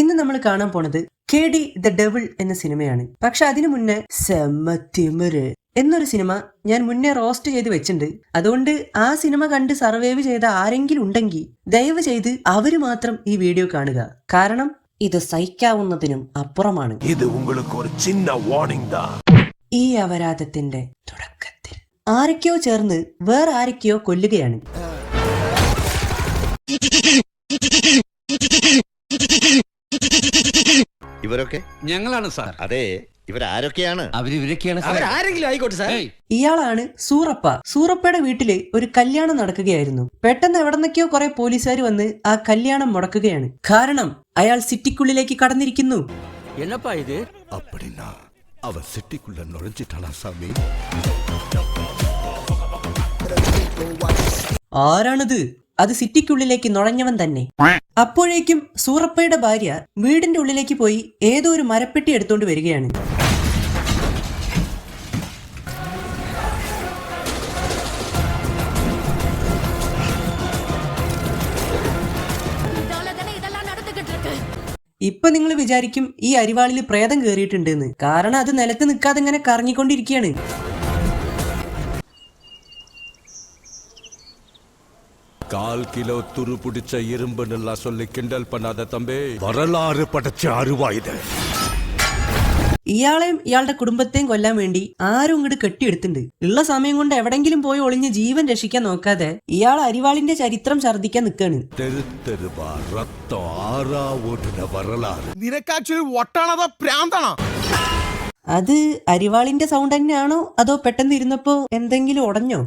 ഇന്ന് നമ്മൾ കാണാൻ പോണത് KD ദ ഡെവിൾ എന്ന സിനിമയാണ്. പക്ഷെ അതിനു മുന്നേ സെമ്മത്തിമര് എന്നൊരു സിനിമ ഞാൻ മുന്നേ റോസ്റ്റ് ചെയ്ത് വെച്ചിട്ടുണ്ട്. അതുകൊണ്ട് ആ സിനിമ കണ്ട് സർവൈവ് ചെയ്ത ആരെങ്കിലും ഉണ്ടെങ്കിൽ ദയവ് ചെയ്ത് അവര് മാത്രം ഈ വീഡിയോ കാണുക. കാരണം ഇത് സഹിക്കാവുന്നതിനും അപ്പുറമാണ്. ഇത് உங்களுக்கு ഒരു ചിന്ന വാർണിംഗ് ദാ. ഈ അപരാധത്തിന്റെ തുടക്കത്തിൽ ആരൊക്കെയോ ചേർന്ന് വേറെ ആരൊക്കെയോ കൊല്ലുകയാണ്. ഇവരൊക്കെ ഞങ്ങളാണ് സാർ. അതെ, ഇവരാരൊക്കെയാണ്? അവരാരെങ്കിലും ആയിക്കോട്ടെ സാർ. ഇയാളാണ് സൂറപ്പ. സൂറപ്പയുടെ വീട്ടില് ഒരു കല്യാണം നടക്കുകയായിരുന്നു. പെട്ടെന്ന് എവിടെന്നൊക്കെയോ കുറെ പോലീസുകാർ വന്ന് ആ കല്യാണം മുടക്കുകയാണ്. കാരണം അയാൾ സിറ്റിക്കുള്ളിലേക്ക് കടന്നിരിക്കുന്നു. എന്നപ്പാ ഇത്? அப்படினா அவ சிட்டிக்குள்ள நுழைஞ்சிட்டாளா சாமி? ആരാണിത്? അത് സിറ്റിക്കുള്ളിലേക്ക് നുഴഞ്ഞവൻ തന്നെ. അപ്പോഴേക്കും സൂറപ്പയുടെ ഭാര്യ വീടിന്റെ ഉള്ളിലേക്ക് പോയി ഏതോ ഒരു മരപ്പെട്ടി എടുത്തോണ്ട് വരികയാണ്. ഇപ്പൊ നിങ്ങൾ വിചാരിക്കും ഈ അരിവാളിൽ പ്രേതം കേറിയിട്ടുണ്ടെന്ന്. കാരണം അത് നിലത്ത് നിൽക്കാതെ ഇങ്ങനെ കറങ്ങിക്കൊണ്ടിരിക്കുകയാണ്. கால் கிலோ துரு பிடிச்ச இரும்புன்னு சொல்லி கிண்டல் பண்ணாத தம்பி. வரலாறு படைச்ச அருவாயுது. ഇയാളെയും ഇയാളുടെ കുടുംബത്തെയും കൊല്ലാൻ വേണ്ടി ആരും ഇങ്ങോട്ട് കെട്ടിയെടുത്തിട്ടുണ്ട്. ഉള്ള സമയം കൊണ്ട് എവിടെങ്കിലും പോയി ഒളിഞ്ഞ് ജീവൻ രക്ഷിക്കാൻ നോക്കാതെ ഇയാൾ അരിവാളിന്റെ ചരിത്രം ഛർദ്ദിക്കാൻ നിൽക്കാണ്. അത് അരിവാളിന്റെ സൗണ്ട് തന്നെയാണോ അതോ പെട്ടെന്ന് ഇരുന്നപ്പോ എന്തെങ്കിലും ഉടഞ്ഞോ?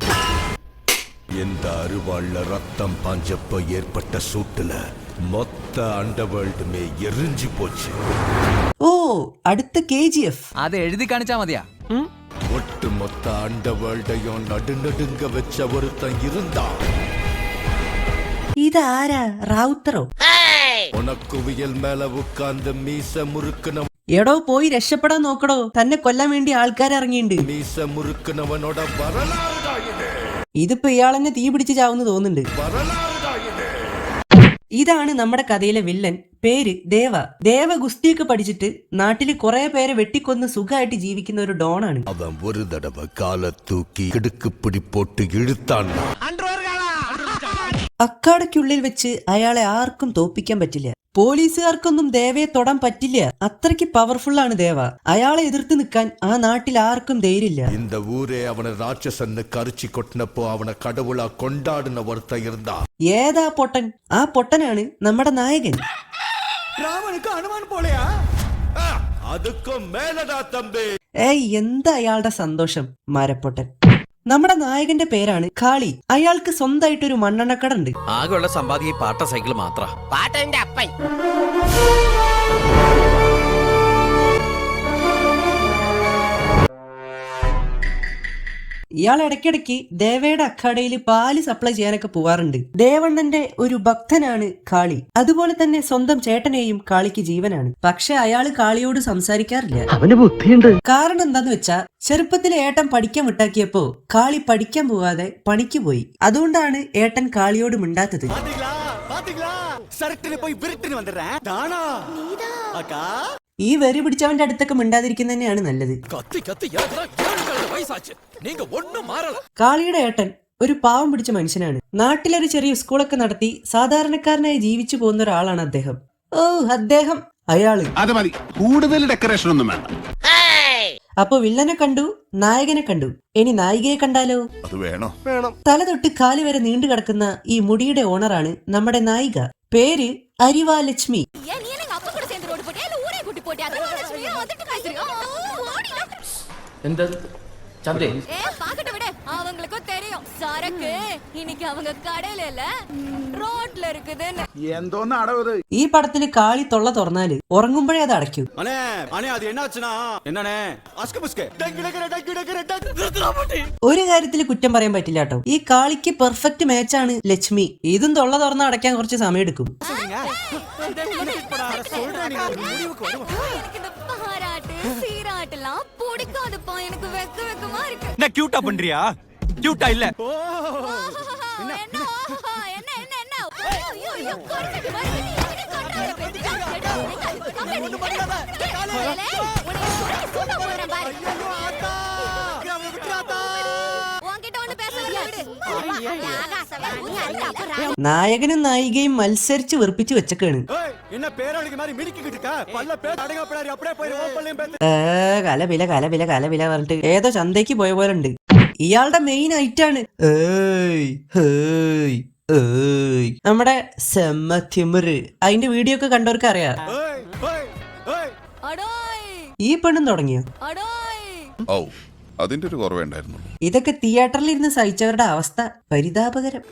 இந்த அருவாள்ல ரத்தம் பாஞ்சப்ப ஏற்பட்ட சூட்டுல மொத்த அண்டவேൾഡുമേ എരിഞ്ഞു പോச்சு. ഓ, അടുത്ത KGF. അത് എഴുതി കാണിച്ചാ മതിയാ? ஒட்டு மொத்த அண்டவேൾഡையும் நடுநடுங்க വെച്ച ഒരുത്തൻ இருந்தா. ഇതാരാ? റാവുത്തറോ? ഉണക്കുവിയൽ മേലെ ഉட்கார்ந்து മീസ മുറുക്കണ. എടോ പോയി രക്ഷപ്പെടാൻ നോക്കടോ. തന്നെ കൊല്ലാൻ വേണ്ടി ആൾക്കാർ ഇറങ്ങിയിട്ടുണ്ട്. മീസ മുറുക്കണവനോட வரலாறுடா ഇത്. ഇതിപ്പോ ഇയാളെന്നെ തീ പിടിച്ച് ചാവുന്ന് തോന്നുന്നുണ്ട്. ഇതാണ് നമ്മുടെ കഥയിലെ വില്ലൻ. പേര് ദേവ. ദേവ ഗുസ്തിയൊക്കെ പഠിച്ചിട്ട് നാട്ടില് കുറെ പേരെ വെട്ടിക്കൊന്ന് സുഖമായിട്ട് ജീവിക്കുന്ന ഒരു ഡോണാണ്. അവൻ ഒരു തടവ കാല തൂക്കി കിടുക്ക് പിടി പോട്ട് ഇഴുത്താൻ. അക്കാടയ്ക്കുള്ളിൽ വെച്ച് അയാളെ ആർക്കും തോപ്പിക്കാൻ പറ്റില്ല. പോലീസുകാർക്കൊന്നും ദേവയെ തൊടാൻ പറ്റില്ല. അത്രയ്ക്ക് പവർഫുൾ ആണ് ദേവ. അയാളെ എതിർത്ത് നിൽക്കാൻ ആ നാട്ടിൽ ആർക്കും ധൈര്യമില്ല. இந்த ஊரே அவனை ராட்சசன்னு கரிச்சி கொட்டினப்போ அவனை கடவுளா கொண்டாடுன ஒருத்தன் இருந்தா. ഏതാ പൊട്ടൻ? ആ പൊട്ടനാണ് നമ്മുടെ നായകൻ. രാമനുക്ക് ഹനുമാൻ പോലെയാ? അതുക്കും മേലടാ തമ്പി. ഏയ്, എന്താ അയാളുടെ സന്തോഷം. മരപ്പൊട്ടൻ. നമ്മുടെ നായകന്റെ പേരാണ് കാളി. അയാൾക്ക് സ്വന്തമായിട്ടൊരു മണ്ണെണ്ണക്കട ഉണ്ട്. ആകെയുള്ള സമ്പാദ്യം ഈ പാട്ട സൈക്കിൾ മാത്ര. പാട്ടന്റെ അപ്പൻ. ഇയാൾ ഇടയ്ക്കിടയ്ക്ക് ദേവയുടെ അഖാഡയിൽ പാല് സപ്ലൈ ചെയ്യാനൊക്കെ പോവാറുണ്ട്. ദേവണ്ണന്റെ ഒരു ഭക്തനാണ് കാളി. അതുപോലെ തന്നെ സ്വന്തം ചേട്ടനെയും കാളിക്ക് ജീവനാണ്. പക്ഷെ അയാള് കാളിയോട് സംസാരിക്കാറില്ല. അവന് ബുദ്ധിയുണ്ട്. കാരണം എന്താന്ന് വെച്ചാ ചെറുപ്പത്തിലെ ഏട്ടൻ പഠിക്കാൻ വിട്ടാക്കിയപ്പോ കാളി പഠിക്കാൻ പോവാതെ പണിക്ക് പോയി. അതുകൊണ്ടാണ് ഏട്ടൻ കാളിയോട് മിണ്ടാത്തത്. ഈ വെറി പിടിച്ചവന്റെ അടുത്തൊക്കെ മിണ്ടാതിരിക്കുന്ന തന്നെയാണ് നല്ലത്. കാളിയുടെ ഏട്ടൻ ഒരു പാവം പിടിച്ച മനുഷ്യനാണ്. നാട്ടിലൊരു ചെറിയ സ്കൂളൊക്കെ നടത്തി സാധാരണക്കാരനായി ജീവിച്ചു പോകുന്ന ഒരാളാണ് അദ്ദേഹം. ഓ, അദ്ദേഹം അയാള്. അത് മതി, കൂടുതൽ ഡെക്കറേഷൻ ഒന്നും വേണ്ട. അപ്പൊ വില്ലനെ കണ്ടു, നായകനെ കണ്ടു. ഇനി നായികയെ കണ്ടാലോ? അത് വേണോ? തല തൊട്ട് കാല് വരെ നീണ്ടു കിടക്കുന്ന ഈ മുടിയുടെ ഓണറാണ് നമ്മുടെ നായിക. പേര് അരിവാ ലക്ഷ്മി. എന്താ ചന്തേ? அவங்களுக்கும் தெரியும் சரக்கு இன்னைக்கு அவங்க கடையில இல்ல ரோட்ல இருக்குதுன்னு. എന്തോന്ന് അടവ്? ഈ പടത്തില് കാളി തൊള്ള തുറന്നാല് ഉറങ്ങുമ്പോഴേ അത് അടയ്ക്കും. ഒരു കാര്യത്തില് കുറ്റം പറയാൻ പറ്റില്ല കേട്ടോ. ഈ കാളിക്ക് പെർഫെക്റ്റ് മാച്ചാണ് ലക്ഷ്മി. ഇതും തൊള്ള തുറന്ന് അടയ്ക്കാൻ കുറച്ച് സമയം എടുക്കും. சீராட்டெல்லாம் பிடிக்காதுப்பா, எனக்கு வெக்க வெக்கமா இருக்கு. என்ன கியூட்டா பண்றியா? கியூட்டா இல்ல. என்ன என்ன என்ன என்ன ஐயோ ஐயோ கொறச்சிட்டு வருது. നായകനും നായികയും മത്സരിച്ച് വെറുപ്പിച്ച് വെച്ചേക്കാണ്. കലപില കലപില കലപില പറഞ്ഞിട്ട് ഏതോ ചന്തയ്ക്ക് പോയ പോലെ ഉണ്ട്. ഇയാളുടെ മെയിൻ ഐറ്റാണ് നമ്മുടെ സെമ്മത്തിമിറ്. അതിന്റെ വീഡിയോ ഒക്കെ കണ്ടവർക്ക് അറിയാം. ഈ പെണ്ണും തുടങ്ങിയോ? ഓ, അതിന്റെ ഒരു കുറവുണ്ടായിരുന്നു. ഇതൊക്കെ തിയേറ്ററിൽ ഇരുന്ന് സഹിച്ചവരുടെ അവസ്ഥ പരിതാപകരം.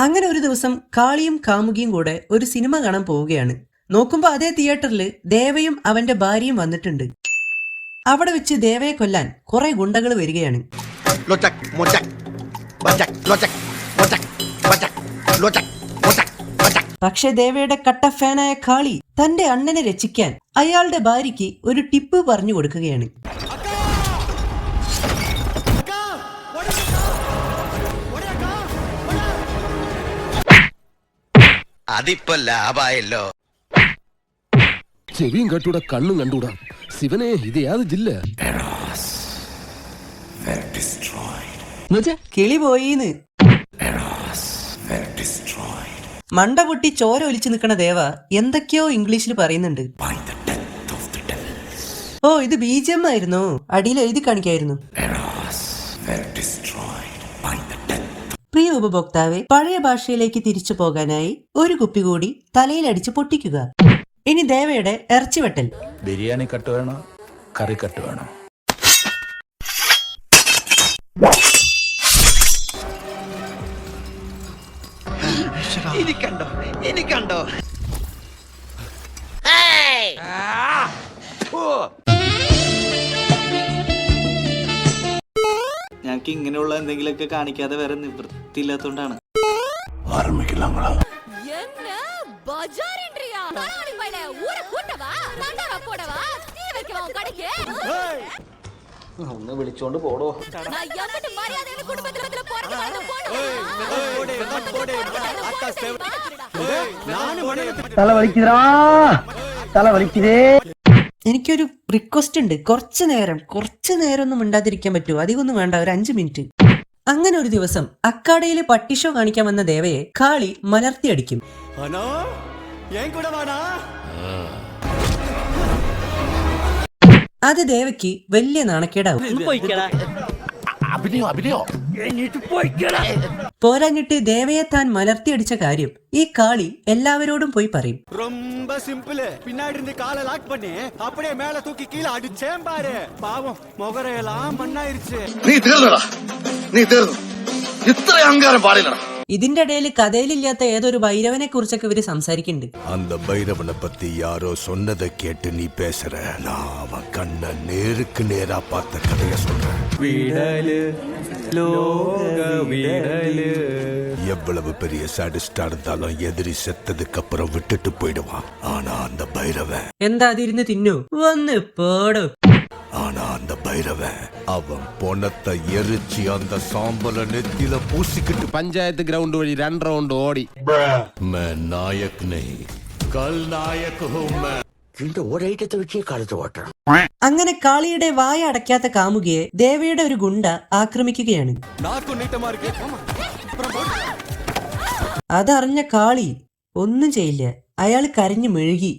അങ്ങനെ ഒരു ദിവസം കാളിയും കാമുകിയും കൂടെ ഒരു സിനിമ കാണാൻ പോവുകയാണ്. നോക്കുമ്പോ അതേ തിയേറ്ററിൽ ദേവയും അവന്റെ ഭാര്യയും വന്നിട്ടുണ്ട്. അവിടെ വെച്ച് ദേവയെ കൊല്ലാൻ കുറെ ഗുണ്ടകൾ വരികയാണ്. പക്ഷെ ദേവയുടെ കട്ട ഫാനായ കാളി തന്റെ അണ്ണനെ രക്ഷിക്കാൻ അയാളുടെ ഭാര്യയ്ക്ക് ഒരു ടിപ്പ് പറഞ്ഞു കൊടുക്കുകയാണ്. അതിപ്പോ ലാഭായല്ലോ. ചെവിയും കട്ടൂടാ, കണ്ണും കണ്ടൂടാ. ശിവനെ, ഇത് യാത് ജില്ല? കിളി പോയിന്ന്. മണ്ട പൊട്ടി ചോര ഒലിച്ചു നിൽക്കണ ദേവ എന്തൊക്കെയോ ഇംഗ്ലീഷിൽ പറയുന്നുണ്ട്. ഓ, ഇത് BGM ആയിരുന്നു. അടിയിൽ എഴുതി കാണിക്കായിരുന്നു. പ്രിയ ഉപഭോക്താവെ, പഴയ ഭാഷയിലേക്ക് തിരിച്ചു പോകാനായി ഒരു കുപ്പി കൂടി തലയിലടിച്ച് പൊട്ടിക്കുക. ഇനി ദേവയുടെ ഇറച്ചിവെട്ടൽ. ബിരിയാണി കട്ട് വേണോ, കറി കട്ട് വേണോ? എനിക്കണ്ടോ ഞങ്ങൾക്ക് ഇങ്ങനെയുള്ള എന്തെങ്കിലുമൊക്കെ കാണിക്കാതെ വേറെ നിവൃത്തിയില്ലാത്തോണ്ടാണ്. ഒന്ന് വിളിച്ചോണ്ട് പോടോ. എനിക്കൊരു റിക്വസ്റ്റ് ഉണ്ട്. കുറച്ചു നേരം ഒന്നും മിണ്ടാതിരിക്കാൻ പറ്റുമോ? അധികം ഒന്നും വേണ്ട, ഒരു 5 മിനിറ്റ്. അങ്ങനെ ഒരു ദിവസം അക്കാഡയിലെ പട്ടിഷോ കാണിക്കാൻ വന്ന ദേവയെ കാളി മലർത്തിയടിക്കും. അത് ദേവയ്ക്ക് വലിയ നാണക്കേടാവും. പോരാഞ്ഞിട്ട് ദേവയെ താൻ മലർത്തിയടിച്ച കാര്യം ഈ കാളി എല്ലാവരോടും പോയി പറയും. ഇതിന്റെ ഇടയിൽ കഥയിലില്ലാത്ത ഏതൊരു ഭൈരവനെ കുറിച്ചൊക്കെ ഇവര് സംസാരിക്കുന്നുണ്ട്. அந்த பைரவனை பத்தி யாரோ சொன்னதை கேட்டு நீ பேசுற. நான் அவன் கண்ண நேருக்கு நேரா பார்த்த கதைய சொல்றேன். எவ்வளவு பெரிய சாடிஸ்டா இருந்தாலும் எதிரி செத்ததுக்கு அப்புறம் விட்டுட்டு போயிடுவான். ஆனா அந்த பைரவன் എന്താ അതിരുന്ന് തിന്നു വന്ന് പോടോ. ஆனா அந்த பைரவன் அவன் பொணத்தை எரிச்சு அந்த சாம்பல நெத்தில பூசிக்கிட்டு പഞ്ചായത്ത് ഗ്രൗണ്ട് വഴി 2 റൗണ്ട് ഓടി. मैं नायक नहीं, कल नायक हूं मैं. അങ്ങനെ കാളിയുടെ വായ അടയ്ക്കാത്ത കാമുകിയെ ദേവയുടെ ഒരു ഗുണ്ട ആക്രമിക്കുകയാണ്. അതറിഞ്ഞ കാളി ഒന്നും ചെയ്യില്ല. അയാൾ കരഞ്ഞു മെഴുകി.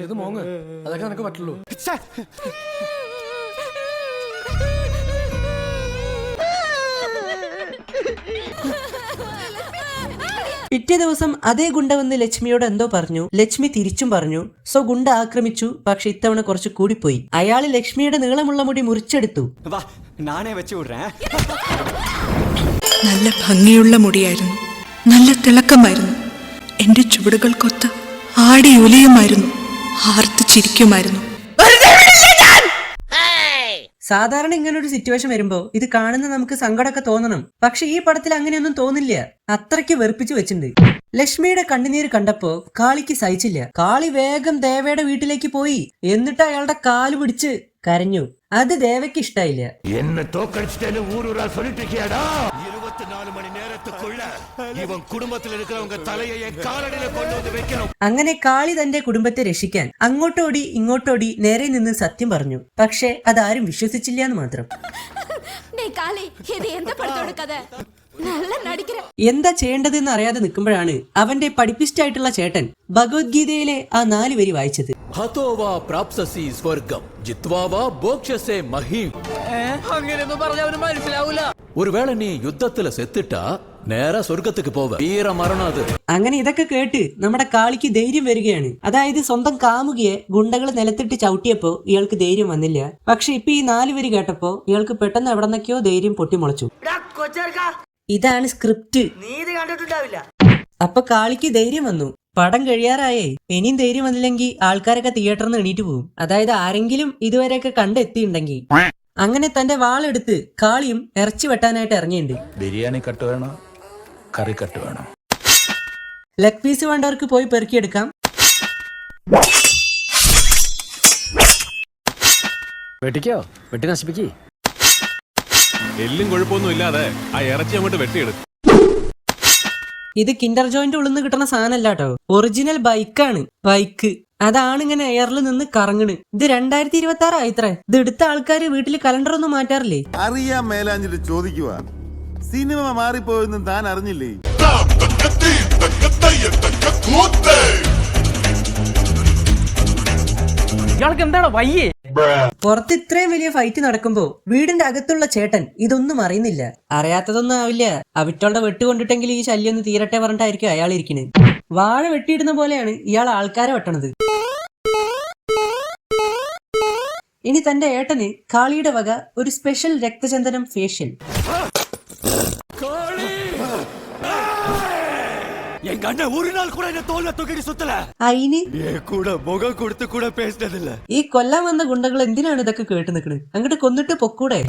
ഇത് മോങ്ങ് അതൊക്കെ നിനക്ക് പറ്റുള്ളൂ. പിറ്റേ ദിവസം അതേ ഗുണ്ട വന്ന് ലക്ഷ്മിയോട് എന്തോ പറഞ്ഞു. ലക്ഷ്മി തിരിച്ചും പറഞ്ഞു. സോ ഗുണ്ട ആക്രമിച്ചു. പക്ഷെ ഇത്തവണ കുറച്ച് കൂടിപ്പോയി. അയാള് ലക്ഷ്മിയുടെ നീളമുള്ള മുടി മുറിച്ചെടുത്തു. നല്ല ഭംഗിയുള്ള മുടിയായിരുന്നു, നല്ല തിളക്കമായിരുന്നു. എന്റെ ചുവടുകൾക്കൊത്ത് ആടി ഉലയുമായിരുന്നു, ആർത്ത് ചിരിക്കുമായിരുന്നു. സാധാരണ ഇങ്ങനൊരു സിറ്റുവേഷൻ വരുമ്പോ ഇത് കാണുന്ന നമുക്ക് സങ്കടമൊക്കെ തോന്നണം. പക്ഷെ ഈ പടത്തിൽ അങ്ങനെയൊന്നും തോന്നില്ല. അത്രയ്ക്ക് വെറുപ്പിച്ചു വെച്ചിട്ടുണ്ട്. ലക്ഷ്മിയുടെ കണ്ണുനീര് കണ്ടപ്പോ കാളിക്ക് സഹിച്ചില്ല. കാളി വേഗം ദേവയുടെ വീട്ടിലേക്ക് പോയി. എന്നിട്ട് അയാളുടെ കാല് പിടിച്ച് കരഞ്ഞു. അത് ദേവയ്ക്ക് ഇഷ്ടായില്ല. എന്നെ തോക്കടിച്ചിട്ട് ഊരൂരാ சொல்லிட்டிருக்கியாடா 24 മണി നേരத்துக்குள்ள ഇവൻ കുടുംബത്തിൽ இருக்கிறவங்க തലയെ കാലടിയിൽ കൊണ്ടുവന്ന് വെക്കണം. അങ്ങനെ കാളി തന്റെ കുടുംബത്തെ രക്ഷിക്കാൻ അങ്ങോട്ടോടി ഇങ്ങോട്ടോടി നേരെ നിന്ന് സത്യം പറഞ്ഞു. പക്ഷെ അതാരും വിശ്വസിച്ചില്ല എന്ന് മാത്രം. എന്താ ചെയ്യേണ്ടതെന്ന് അറിയാതെ നിൽക്കുമ്പോഴാണ് അവന്റെ പഠിപ്പിസ്റ്റ് ആയിട്ടുള്ള ചേട്ടൻ ഭഗവത്ഗീതയിലെ ആ 4 വരി വായിച്ചത്. ഹതോവാ പ്രാപ്സസി സ്വർഗം ജിത്വാവാ ബോക്ഷസേ മഹീം. അങ്ങനെയൊന്നും പറഞ്ഞ അവന് മനസ്സിലാവൂല. ഒരുവേള നീ യുദ്ധത്തില് സെത്തിട്ടാ നേരെ സ്വർഗത്തേക്ക് പോവ. വീര മരണം അത്. അങ്ങനെ ഇതൊക്കെ കേട്ട് നമ്മുടെ കാളിക്ക് ധൈര്യം വരികയാണ്. അതായത് സ്വന്തം കാമുകിയെ ഗുണ്ടകൾ നിലത്തിട്ട് ചവിട്ടിയപ്പോ ഇയാൾക്ക് ധൈര്യം വന്നില്ല. പക്ഷെ ഇപ്പൊ ഈ 4 വരി കേട്ടപ്പോ ഇയാൾക്ക് പെട്ടെന്ന് എവിടെന്നൊക്കെയോ ധൈര്യം പൊട്ടിമുളച്ചു. ഇതാണ് സ്ക്രിപ്റ്റ്. അപ്പൊ കാളിക്ക് ധൈര്യം വന്നു. പടം കഴിയാറായേ. ഇനിയും ധൈര്യം വന്നില്ലെങ്കിൽ ആൾക്കാരൊക്കെ തിയേറ്ററിൽ നിന്ന് എണീറ്റ് പോകും. അതായത് ആരെങ്കിലും ഇതുവരെയൊക്കെ കണ്ടെത്തിയിട്ടുണ്ടെങ്കിൽ. അങ്ങനെ തന്റെ വാളെടുത്ത് കാളിയും ഇറച്ചി വെട്ടാനായിട്ട് ഇറങ്ങിയിട്ടുണ്ട്. ബിരിയാണി കട്ട് വേണോ കറി കട്ട് വേണോ? ലെഗ് പീസ് വേണ്ടവർക്ക് പോയി പെറുക്കിയെടുക്കാം. വെട്ടിക്കോ, വെട്ടി നശിപ്പിക്കേ. എല്ലും കുഴപ്പമൊന്നും ഇല്ലാതെ ആ ഇറച്ചി അങ്ങോട്ട് വെട്ടിയെടുക്കും. ഇത് കിൻഡർ ജോയിന്റ് ഉള്ളിൽ നിന്ന് കിട്ടുന്ന സാധനമല്ല കേട്ടോ, ഒറിജിനൽ ബൈക്കാണ്. ബൈക്ക് അതാണ് ഇങ്ങനെ എയറിൽ നിന്ന് കറങ്ങണ്. ഇത് 2026 ആയിത്രേ. ഇത് എടുത്ത ആൾക്കാര് വീട്ടിൽ കലണ്ടർ ഒന്നും മാറ്റാറില്ലേ? അറിയാൻ മേലാഞ്ഞിട്ട് ചോദിക്കുക. സിനിമ മാറിപ്പോയെന്നും താൻ അറിഞ്ഞില്ലേ? ഇയാൾക്ക് എന്താണ് വയ്യേ? പുറത്ത് ഇത്രയും വലിയ ഫൈറ്റ് നടക്കുമ്പോ വീടിന്റെ അകത്തുള്ള ചേട്ടൻ ഇതൊന്നും അറിയുന്നില്ല. അറിയാത്തതൊന്നും ആവില്ല. അവിറ്റോളുടെ വെട്ട് കൊണ്ടിട്ടെങ്കിൽ ഈ ശല്യം ഒന്ന് തീരട്ടെ പറഞ്ഞിട്ടായിരിക്കും അയാൾ ഇരിക്കുന്നത്. വാഴ വെട്ടിയിടുന്ന പോലെയാണ് ഇയാൾ ആൾക്കാരെ വെട്ടണത്. ഇനി തന്റെ ഏട്ടന് കാളിയുടെ വക ഒരു സ്പെഷ്യൽ രക്തചന്ദനം ഫേഷ്യൽ. അയിന് ഈ കൊല്ലാൻ വന്ന ഗുണ്ടകൾ എന്തിനാണ് ഇതൊക്കെ കേട്ട് നിൽക്കുന്നത്? അങ്ങോട്ട് കൊന്നിട്ട് പൊക്കൂടെ?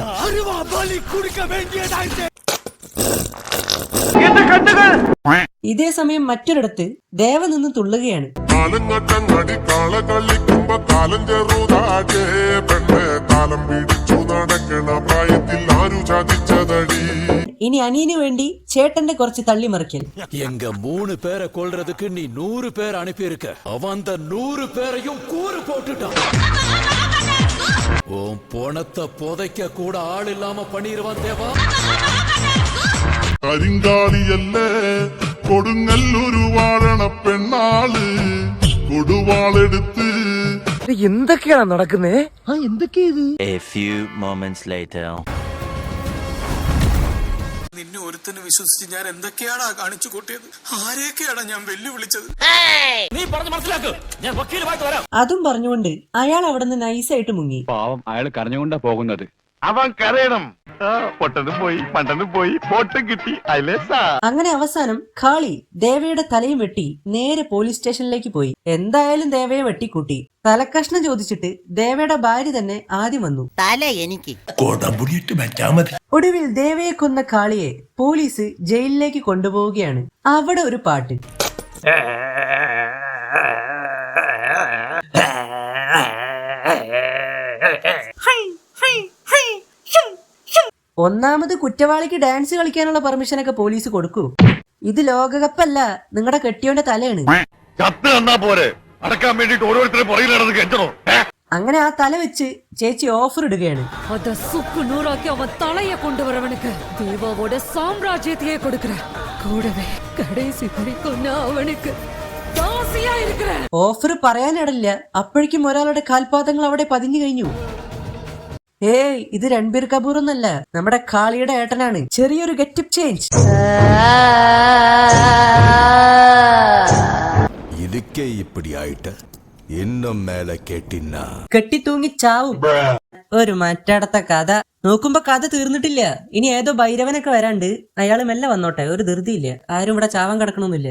ഇതേ സമയം മറ്റൊരിടത്ത് ദേവ നിന്ന് തുള്ളുകയാണ്. ഇനി അനിയന് വേണ്ടി ചേട്ടന്റെ കുറച്ച് തള്ളിമറിക്കൽ. എങ്ക 3 പേരെ കൊല്றதுக்கு நீ 100 பேர் அனுப்பியிருக்க. அவன் அந்த 100 பேரையும் கூறு போட்டுட்டான். உன் பணத்தை புதைக்க கூட ஆள் இல்லாம பண்ணிடுவான் தேவா. കരിങ്കാലിയല്ല കൊടുങ്ങല്ലൊരു വാഴണ പെണ്ണാള് കൊടുവാളെടുത്ത്. എന്തൊക്കെയാണ് നടക്കുന്നേ? നിന്നെ ഒരുത്തന് വിശ്വസിച്ച് ഞാൻ എന്തൊക്കെയാണ് കാണിച്ചു കൂട്ടിയത്? ആരെയൊക്കെയാണ് ഞാൻ വെല്ലുവിളിച്ചത്? നീ പറഞ്ഞു മനസ്സിലാക്ക്. ഞാൻ വക്കീലുമായിട്ട് വരാം. അതും പറഞ്ഞുകൊണ്ട് അയാൾ അവിടെ നിന്ന് നൈസായിട്ട് മുങ്ങി. പാവം അയാൾ കരഞ്ഞുകൊണ്ടാ പോകുന്നത്. അവൻ കരയണം. പൊട്ടനും പോയി പണ്ടനും പോയി പൊട്ടും കിട്ടി. അങ്ങനെ അവസാനം കാളി ദേവയുടെ തലയും വെട്ടി നേരെ പോലീസ് സ്റ്റേഷനിലേക്ക് പോയി. എന്തായാലും ദേവയെ വെട്ടിക്കൂട്ടി. തലക്കഷ്ണം ചോദിച്ചിട്ട് ദേവയുടെ ഭാര്യ തന്നെ ആദ്യം വന്നു. ഒടുവിൽ ദേവയെ കൊന്ന കാളിയെ പോലീസ് ജയിലിലേക്ക് കൊണ്ടുപോവുകയാണ്. അവിടെ ഒരു പാട്ട്. ഒന്നാമത് കുറ്റവാളിക്ക് ഡാൻസ് കളിക്കാനുള്ള പെർമിഷനൊക്കെ പോലീസ് കൊടുക്കൂ. ഇത് ലോകകപ്പല്ല, നിങ്ങളുടെ കെട്ടിയോന്റെ തലയാണ്. അങ്ങനെ ആ തല വെച്ച് ചേച്ചി ഓഫർ ഇടുകയാണ്. அத சுக்கு நூறாக்கி அவன் தலைய கொண்டு வரவனுக்கு தேவாவோட சாம்ராஜ்யத்தையே கொடுக்கிற. கூடவே கடைசி வரைக்கும் நான் அவனுக்கு தாசியா இருக்கிறேன். ഓഫർ പറയാനിടല്ല. അപ്പോഴേക്കും ഒരാളുടെ കാൽപാദങ്ങൾ അവിടെ പതിഞ്ഞു കഴിഞ്ഞു. ഏയ്, ഇത് രൺബീർ കപൂർ ഒന്നല്ല, നമ്മുടെ കാളിയുടെ ഏട്ടനാണ്. ചെറിയൊരു ഗെറ്റപ്പ് ചേഞ്ച്. ഇതൊക്കെ ഇപ്പടി ആയിട്ട് ഇന്നും മേലെ കേട്ടിന്ന കെട്ടി തൂങ്ങി ചാവും. ഒരു മറ്റടത്ത കഥ. നോക്കുമ്പോ കഥ തീർന്നിട്ടില്ല. ഇനി ഏതോ ഭൈരവനൊക്കെ വരാണ്ട്. അയാള് മെല്ലെ വന്നോട്ടെ, ഒരു ധൃതിയില്ല. ആരും ഇവിടെ ചാവാൻ കിടക്കണമെന്നില്ല.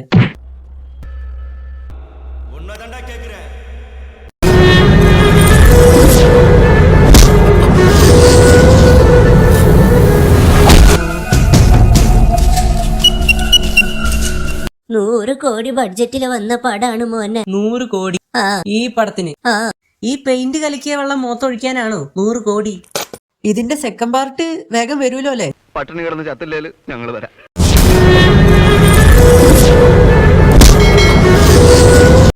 കോടി ബഡ്ജറ്റില് വന്ന പടാണ് മോനെ. 100 കോടി ഈ പടത്തിന്? ഈ പെയിന്റ് കലക്കിയ വെള്ളം മോത്തൊഴിക്കാനാണോ 100 കോടി? ഇതിന്റെ സെക്കൻഡ് പാർട്ട് വേഗം വരുമല്ലോ അല്ലേ? പട്ടിണി കിടന്ന് ചത്തില്ലേല് ഞങ്ങൾ വരാം.